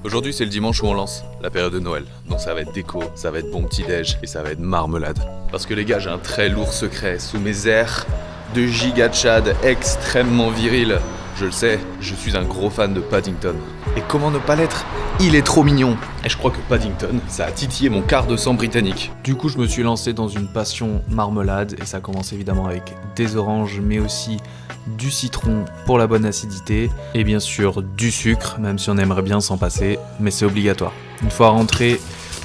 Aujourd'hui, c'est le dimanche où on lance la période de Noël. Donc ça va être déco, ça va être bon petit-déj et ça va être marmelade. Parce que les gars, j'ai un très lourd secret sous mes airs de giga Chad extrêmement viril. Je le sais, je suis un gros fan de Paddington. Et comment ne pas l'être? Il est trop mignon. Et je crois que Paddington, ça a titillé mon quart de sang britannique. Du coup, je me suis lancé dans une passion marmelade et ça commence évidemment avec des oranges, mais aussi du citron pour la bonne acidité et bien sûr du sucre, même si on aimerait bien s'en passer, mais c'est obligatoire. Une fois rentré,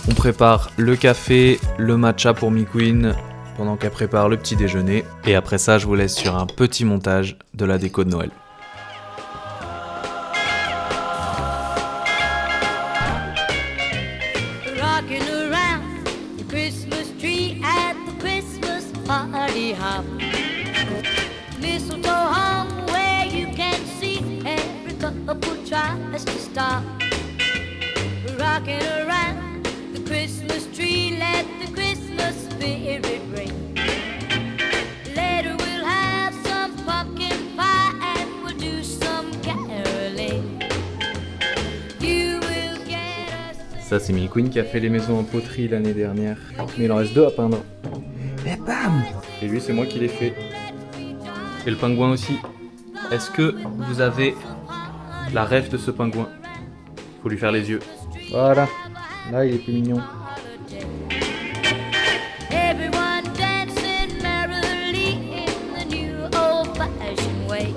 on prépare le café, le matcha pour MeQueen pendant qu'elle prépare le petit déjeuner et après ça, je vous laisse sur un petit montage de la déco de Noël. Rocking around the Christmas tree at the Christmas party hop. Mistletoe hung where you can see every couple tries to stop. Rocking around the Christmas tree, let the Christmas spirit ring. Later we'll have some pumpkin pie and we'll do some caroling. You will get us. Ça, c'est MeQueen qui a fait les maisons en poterie l'année dernière, mais il en reste 2 à peindre. Et bam! Et lui, c'est moi qui l'ai fait. Et le pingouin aussi. Est-ce que vous avez la rêve de ce pingouin? Faut lui faire les yeux. Voilà. Là, il est plus mignon. Everyone dancing merrily in the new old-fashioned way.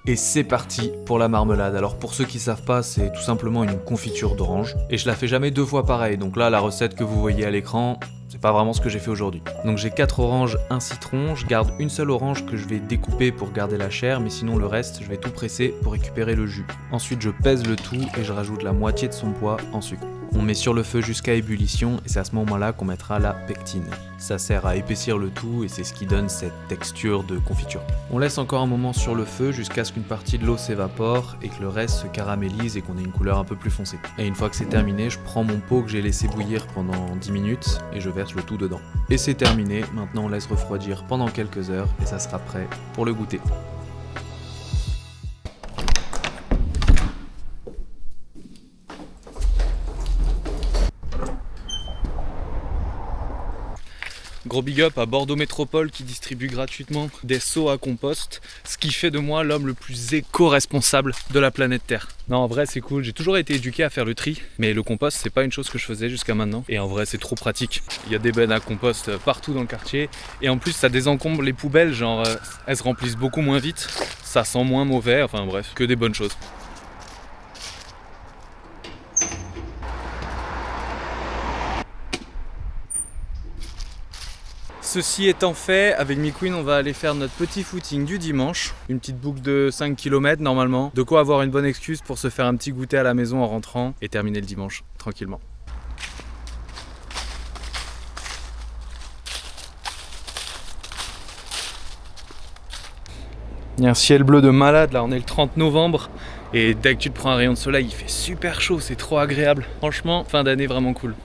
Et c'est parti pour la marmelade. Alors pour ceux qui savent pas, c'est tout simplement une confiture d'orange. Et je la fais jamais 2 fois pareil. Donc là, la recette que vous voyez à l'écran, c'est pas vraiment ce que j'ai fait aujourd'hui. Donc j'ai 4 oranges, 1 citron. Je garde une seule orange que je vais découper pour garder la chair. Mais sinon le reste, je vais tout presser pour récupérer le jus. Ensuite je pèse le tout et je rajoute la moitié de son poids en sucre. On met sur le feu jusqu'à ébullition et c'est à ce moment-là qu'on mettra la pectine. Ça sert à épaissir le tout et c'est ce qui donne cette texture de confiture. On laisse encore un moment sur le feu jusqu'à ce qu'une partie de l'eau s'évapore et que le reste se caramélise et qu'on ait une couleur un peu plus foncée. Et une fois que c'est terminé, je prends mon pot que j'ai laissé bouillir pendant 10 minutes et je verse le tout dedans. Et c'est terminé, maintenant on laisse refroidir pendant quelques heures et ça sera prêt pour le goûter. Gros big up à Bordeaux Métropole qui distribue gratuitement des seaux à compost, ce qui fait de moi l'homme le plus éco-responsable de la planète Terre. Non, en vrai c'est cool, j'ai toujours été éduqué à faire le tri, mais le compost c'est pas une chose que je faisais jusqu'à maintenant, et en vrai c'est trop pratique. Il y a des bennes à compost partout dans le quartier, et en plus ça désencombre les poubelles, genre elles se remplissent beaucoup moins vite, ça sent moins mauvais, enfin bref, que des bonnes choses. Ceci étant fait, avec MeQueen, on va aller faire notre petit footing du dimanche. Une petite boucle de 5 km normalement. De quoi avoir une bonne excuse pour se faire un petit goûter à la maison en rentrant et terminer le dimanche tranquillement. Il y a un ciel bleu de malade là, on est le 30 novembre. Et dès que tu te prends un rayon de soleil, il fait super chaud, c'est trop agréable. Franchement, fin d'année vraiment cool.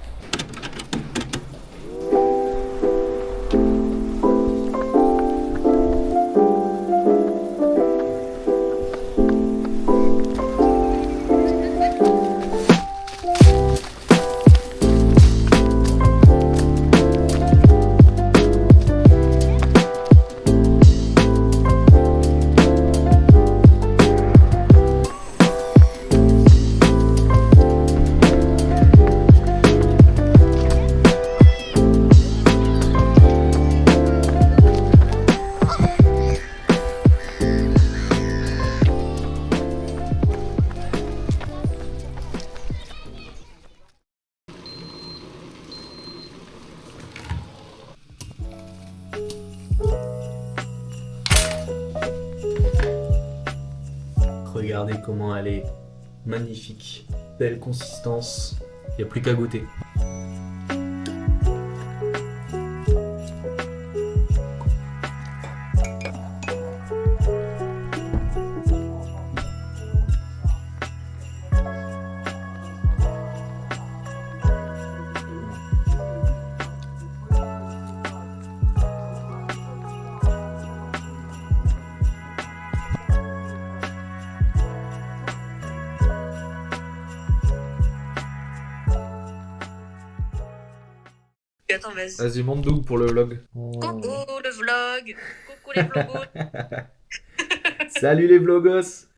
Regardez comment elle est magnifique, belle consistance, il n'y a plus qu'à goûter. Attends, vas-y. Vas-y, monte Doug pour le vlog. Coucou le vlog. Coucou les vlogos. Salut les vlogos.